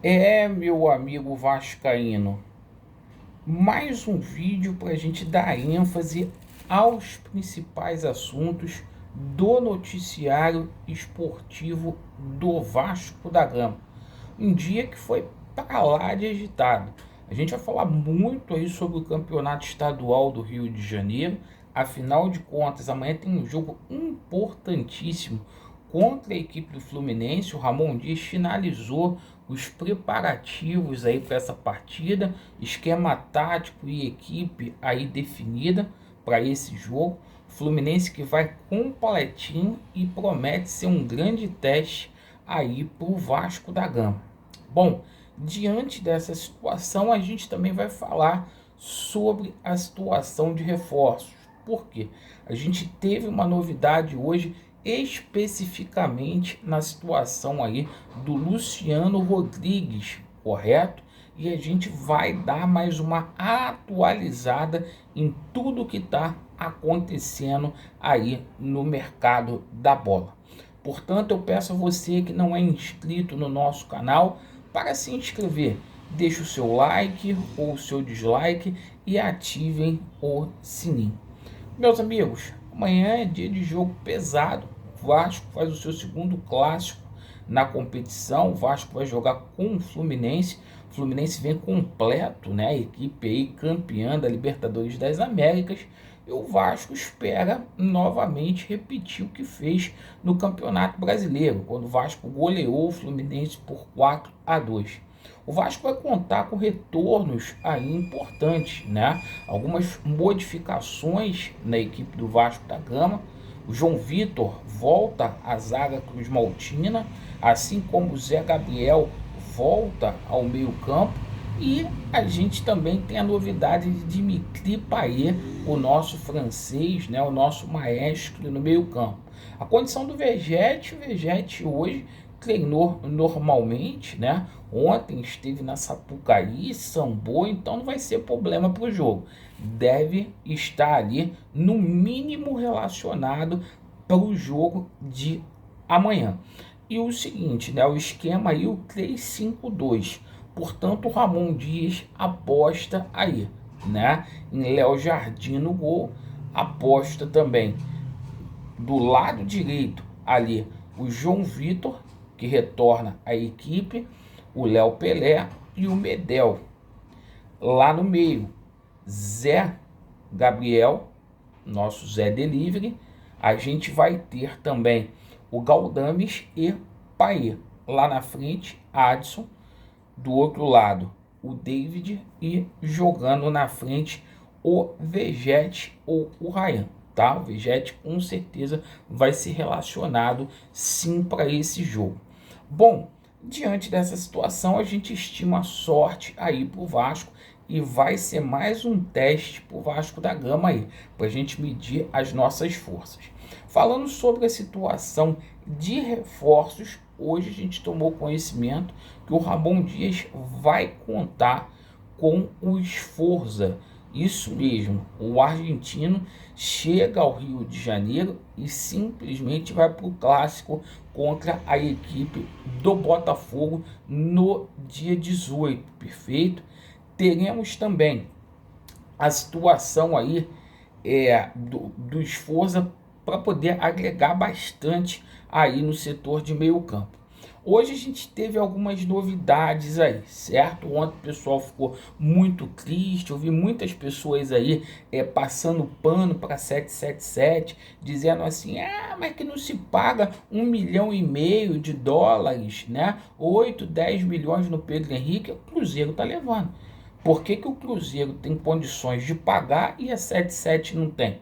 Meu amigo vascaíno, mais um vídeo para a gente dar ênfase aos principais assuntos do noticiário esportivo do Vasco da Gama. Um dia que foi para lá de agitado. A gente vai falar muito aí sobre o campeonato estadual do Rio de Janeiro. Afinal de contas, amanhã tem um jogo importantíssimo contra a equipe do Fluminense. O Ramon Dias finalizou os preparativos aí para essa partida, esquema tático e equipe aí definida para esse jogo. Fluminense que vai completinho e promete ser um grande teste aí para o Vasco da Gama. Bom, diante dessa situação, a gente também vai falar sobre a situação de reforços. Por quê? A gente teve uma novidade hoje, especificamente na situação aí do Luciano Rodrigues, correto? E a gente vai dar mais uma atualizada em tudo que está acontecendo aí no mercado da bola. Portanto, eu peço a você que não é inscrito no nosso canal para se inscrever. Deixe o seu like ou o seu dislike e ativem o sininho. Meus amigos, amanhã é dia de jogo pesado. O Vasco faz o seu segundo clássico na competição. O Vasco vai jogar com o Fluminense. O Fluminense vem completo, né? A equipe aí campeã da Libertadores das Américas. E o Vasco espera novamente repetir o que fez no Campeonato Brasileiro, quando o Vasco goleou o Fluminense por 4-2. O Vasco vai contar com retornos aí importantes, né? Algumas modificações na equipe do Vasco da Gama. O João Vitor volta à zaga Cruz Maltina, assim como o Zé Gabriel volta ao meio-campo. E a gente também tem a novidade de Dimitri Payet, o nosso francês, né, o nosso maestro no meio-campo. A condição do Vegete hoje treinou normalmente, né? Ontem esteve na Sapucaí, sambou, então não vai ser problema para o jogo. Deve estar ali, no mínimo, relacionado para o jogo de amanhã. E o seguinte, né? O esquema aí, o 3-5-2. Portanto, o Ramon Dias aposta aí, né? Em Léo Jardim no gol, aposta também do lado direito ali o João Vitor, que retorna à equipe, o Léo Pelé e o Medel. Lá no meio, Zé Gabriel, nosso Zé Delivery. A gente vai ter também o Galdames e Payet. Lá na frente, Adson. Do outro lado, o David. E jogando na frente, o Vegete ou o Ryan. Tá? O Vegete com certeza vai ser relacionado sim para esse jogo. Bom, diante dessa situação, a gente estima a sorte aí para o Vasco e vai ser mais um teste para o Vasco da Gama aí, para a gente medir as nossas forças. Falando sobre a situação de reforços, hoje a gente tomou conhecimento que o Ramon Dias vai contar com o Sforza. Isso mesmo, o argentino chega ao Rio de Janeiro e simplesmente vai para o clássico contra a equipe do Botafogo no dia 18, perfeito? Teremos também a situação aí do Sforza para poder agregar bastante aí no setor de meio campo. Hoje a gente teve algumas novidades aí, certo? Ontem o pessoal ficou muito triste, eu vi muitas pessoas aí passando pano para 777, dizendo assim, mas que não se paga 1,5 milhão de dólares, né? 8, 10 milhões no Pedro Henrique, o Cruzeiro tá levando. Por que que o Cruzeiro tem condições de pagar e a 77 não tem?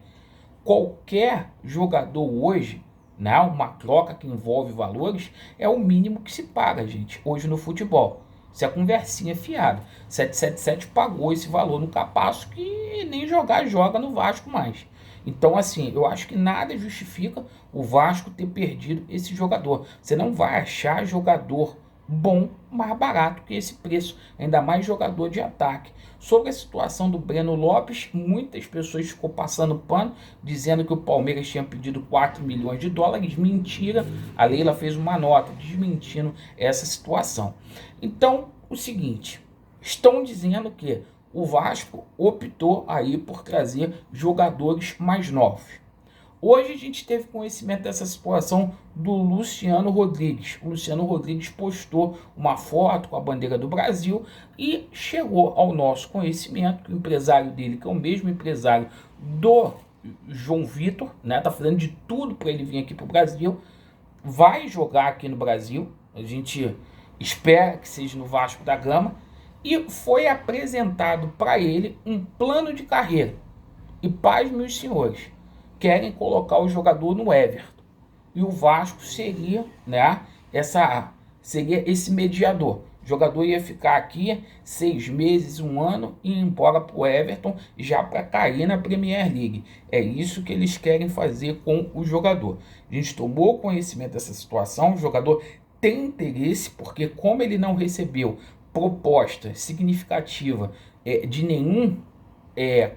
Qualquer jogador hoje, né, uma troca que envolve valores, é o mínimo que se paga, gente, hoje no futebol. Isso é conversinha fiada. 777 pagou esse valor no Capasso que nem joga no Vasco mais. Então, assim, eu acho que nada justifica o Vasco ter perdido esse jogador. Você não vai achar jogador bom, mais barato que esse preço, ainda mais jogador de ataque. Sobre a situação do Breno Lopes, muitas pessoas ficou passando pano, dizendo que o Palmeiras tinha pedido 4 milhões de dólares. Mentira, a Leila fez uma nota desmentindo essa situação. Então, o seguinte, estão dizendo que o Vasco optou aí por trazer jogadores mais novos. Hoje a gente teve conhecimento dessa situação do Luciano Rodrigues. O Luciano Rodrigues postou uma foto com a bandeira do Brasil e chegou ao nosso conhecimento que o empresário dele, que é o mesmo empresário do João Vitor, né, tá fazendo de tudo para ele vir aqui para o Brasil, vai jogar aqui no Brasil. A gente espera que seja no Vasco da Gama. E foi apresentado para ele um plano de carreira. E paz, meus senhores, querem colocar o jogador no Everton. E o Vasco seria, né, seria esse mediador. O jogador ia ficar aqui 6 meses, 1 ano e ir embora para o Everton já para cair na Premier League. É isso que eles querem fazer com o jogador. A gente tomou conhecimento dessa situação, o jogador tem interesse, porque como ele não recebeu proposta significativa de nenhum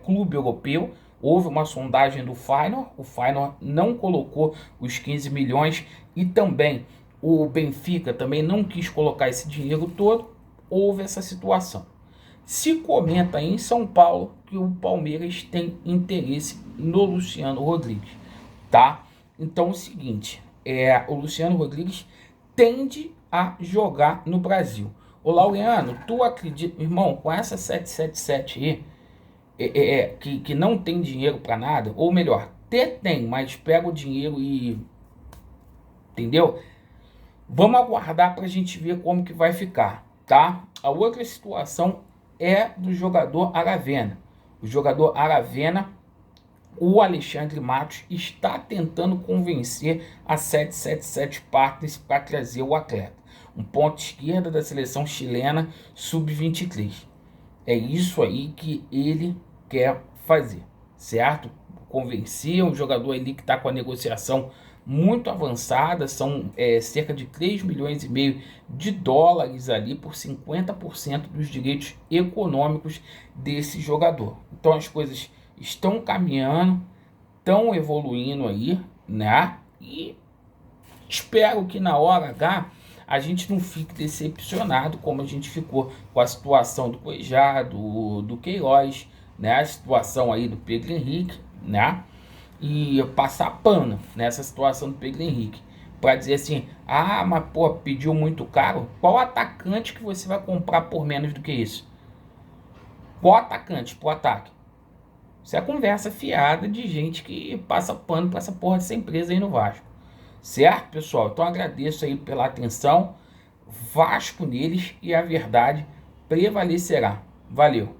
clube europeu, houve uma sondagem do Feyenoord, o Feyenoord não colocou os 15 milhões e também o Benfica também não quis colocar esse dinheiro todo, houve essa situação. Se comenta em São Paulo que o Palmeiras tem interesse no Luciano Rodrigues, tá? Então é o seguinte, o Luciano Rodrigues tende a jogar no Brasil. Ô Laureano, tu acredita, irmão, com essa 777 aí, que não tem dinheiro para nada, ou melhor, até tem, mas pega o dinheiro e... Entendeu? Vamos aguardar para a gente ver como que vai ficar, tá? A outra situação é do jogador Aravena. O jogador Aravena, o Alexandre Matos, está tentando convencer a 777 Partners para trazer o atleta. Um ponto esquerda da seleção chilena sub-23. É isso aí que ele quer fazer, certo? Convencer um jogador ali que está com a negociação muito avançada, são cerca de 3 milhões e meio de dólares ali por 50% dos direitos econômicos desse jogador. Então as coisas estão caminhando, estão evoluindo aí, né? E espero que na hora H a gente não fique decepcionado como a gente ficou com a situação do Cuejá, do Queiroz, né? A situação aí do Pedro Henrique, né? E passar pano nessa situação do Pedro Henrique. Para dizer assim, ah, mas pô, pediu muito caro. Qual atacante que você vai comprar por menos do que isso? Qual atacante pro ataque? Isso é conversa fiada de gente que passa pano para essa porra dessa empresa aí no Vasco. Certo, pessoal? Então agradeço aí pela atenção. Vasco neles e a verdade prevalecerá. Valeu!